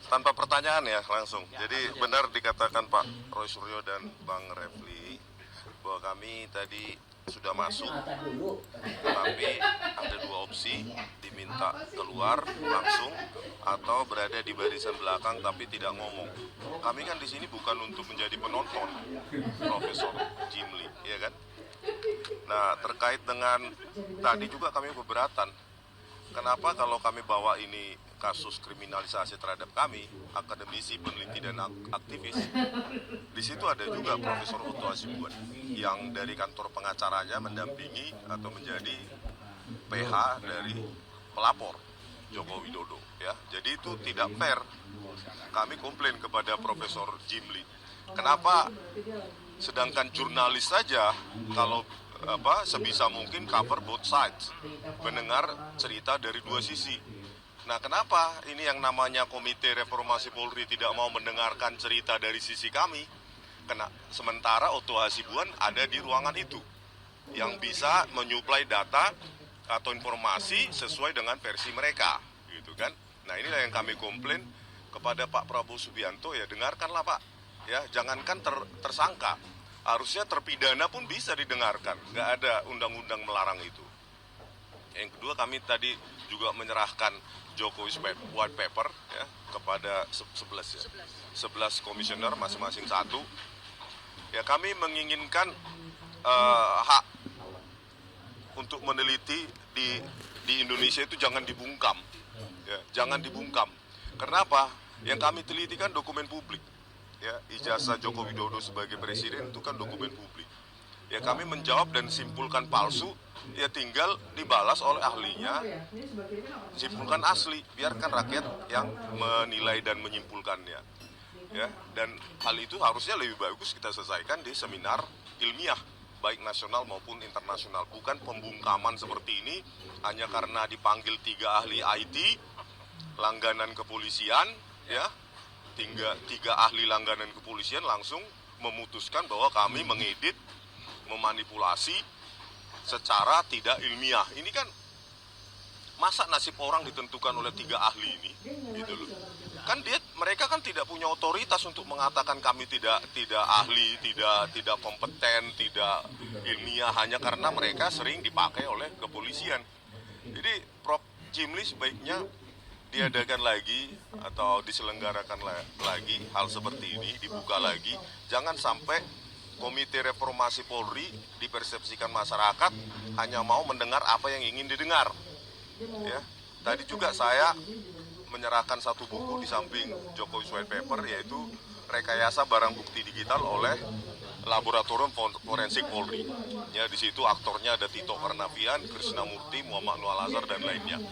Tanpa pertanyaan ya, langsung. Jadi benar dikatakan Pak Roy Suryo dan Bang Refli bahwa kami tadi sudah masuk, tetapi ada dua opsi, diminta keluar langsung atau berada di barisan belakang tapi tidak ngomong. Kami kan di sini bukan untuk menjadi penonton, Profesor Jimli, ya kan? Nah, terkait dengan tadi juga kami keberatan. Kenapa kalau kami bawa ini kasus kriminalisasi terhadap kami, akademisi, peneliti, dan aktivis. Di situ ada juga Profesor Otto Hasibuan yang dari kantor pengacaranya mendampingi atau menjadi PH dari pelapor Joko Widodo. Ya, jadi itu tidak fair. Kami komplain kepada Profesor Jimli. Kenapa? Sedangkan jurnalis saja kalau sebisa mungkin cover both sides, mendengar cerita dari dua sisi. Nah, kenapa ini yang namanya Komite Reformasi Polri tidak mau mendengarkan cerita dari sisi kami? Sementara Otto Hasibuan ada di ruangan itu yang bisa menyuplai data atau informasi sesuai dengan versi mereka, gitu kan? Nah, inilah yang kami komplain kepada Pak Prabowo Subianto, ya dengarkanlah Pak, ya jangankan tersangka, harusnya terpidana pun bisa didengarkan, nggak ada undang-undang melarang itu. Yang kedua, kami tadi juga menyerahkan Jokowi's White Paper ya kepada 11 komisioner masing-masing satu. Ya, kami menginginkan hak untuk meneliti di Indonesia itu jangan dibungkam. Ya, jangan dibungkam. Kenapa? Yang kami teliti kan dokumen publik. Ya, ijazah Joko Widodo sebagai presiden itu kan dokumen publik. Ya, kami menjawab dan simpulkan palsu, ya tinggal dibalas oleh ahlinya, simpulkan asli, biarkan rakyat yang menilai dan menyimpulkannya. Ya, dan hal itu harusnya lebih bagus kita selesaikan di seminar ilmiah, baik nasional maupun internasional, bukan pembungkaman seperti ini hanya karena dipanggil 3 ahli IT, langganan kepolisian, ya, 3 ahli langganan kepolisian langsung memutuskan bahwa kami mengedit, memanipulasi secara tidak ilmiah. Ini kan masa nasib orang ditentukan oleh 3 ahli ini, gitu loh. Kan mereka kan tidak punya otoritas untuk mengatakan kami tidak ahli, tidak kompeten, tidak ilmiah, hanya karena mereka sering dipakai oleh kepolisian. Jadi Prof Jimli sebaiknya diadakan lagi atau diselenggarakan lagi hal seperti ini, dibuka lagi. Jangan sampai Komite Reformasi Polri dipersepsikan masyarakat hanya mau mendengar apa yang ingin didengar. Ya, tadi juga saya menyerahkan satu buku di samping Jokowi's White Paper, yaitu rekayasa barang bukti digital oleh Laboratorium Forensik Polri. Ya, di situ aktornya ada Tito Karnavian, Krishnamurti, Muhammad Nur Al-Azhar dan lainnya.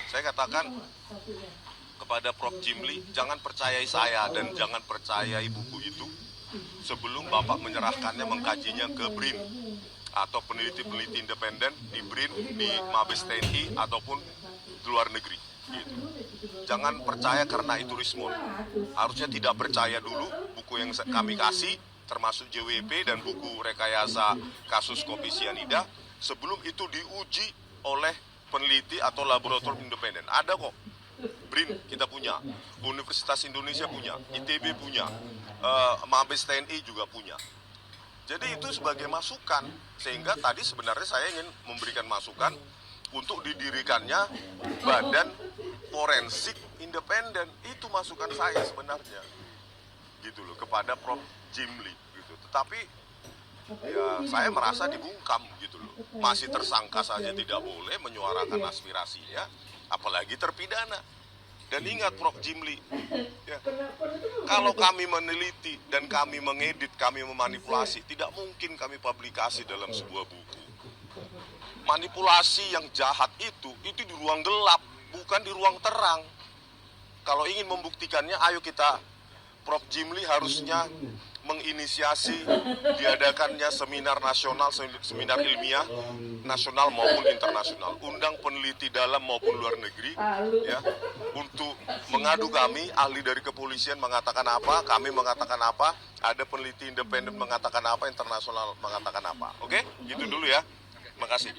Saya katakan kepada Prof Jimli, jangan percayai saya dan jangan percayai buku itu sebelum Bapak menyerahkannya, mengkajinya ke BRIN atau peneliti-peneliti independen di BRIN, di Mabes TNI ataupun di luar negeri. Gitu. Jangan percaya karena itu rismon. Harusnya tidak percaya dulu buku yang kami kasih, termasuk JWP dan buku rekayasa kasus kopi sianida, sebelum itu diuji oleh peneliti atau laboratorium independen. Ada kok. BRIN kita punya, Universitas Indonesia punya, ITB punya, Mabes TNI juga punya. Jadi itu sebagai masukan, sehingga tadi sebenarnya saya ingin memberikan masukan untuk didirikannya Badan Forensik Independen. Itu masukan saya sebenarnya, gitu loh, kepada Prof Jimli, gitu. Tetapi ya saya merasa dibungkam, gitu loh. Masih tersangka saja tidak boleh menyuarakan aspirasinya, apalagi terpidana. Dan ingat Prof Jimli, ya, kalau kami meneliti dan kami mengedit, kami memanipulasi, tidak mungkin kami publikasi dalam sebuah buku. Manipulasi yang jahat itu di ruang gelap, bukan di ruang terang. Kalau ingin membuktikannya, ayo kita, Prof Jimli harusnya menginisiasi diadakannya seminar nasional, seminar ilmiah nasional maupun internasional, undang peneliti dalam maupun luar negeri, ya, untuk mengadu kami. Ahli dari kepolisian mengatakan apa, kami mengatakan apa, ada peneliti independen mengatakan apa, internasional mengatakan apa. Oke, gitu dulu ya. Terima kasih.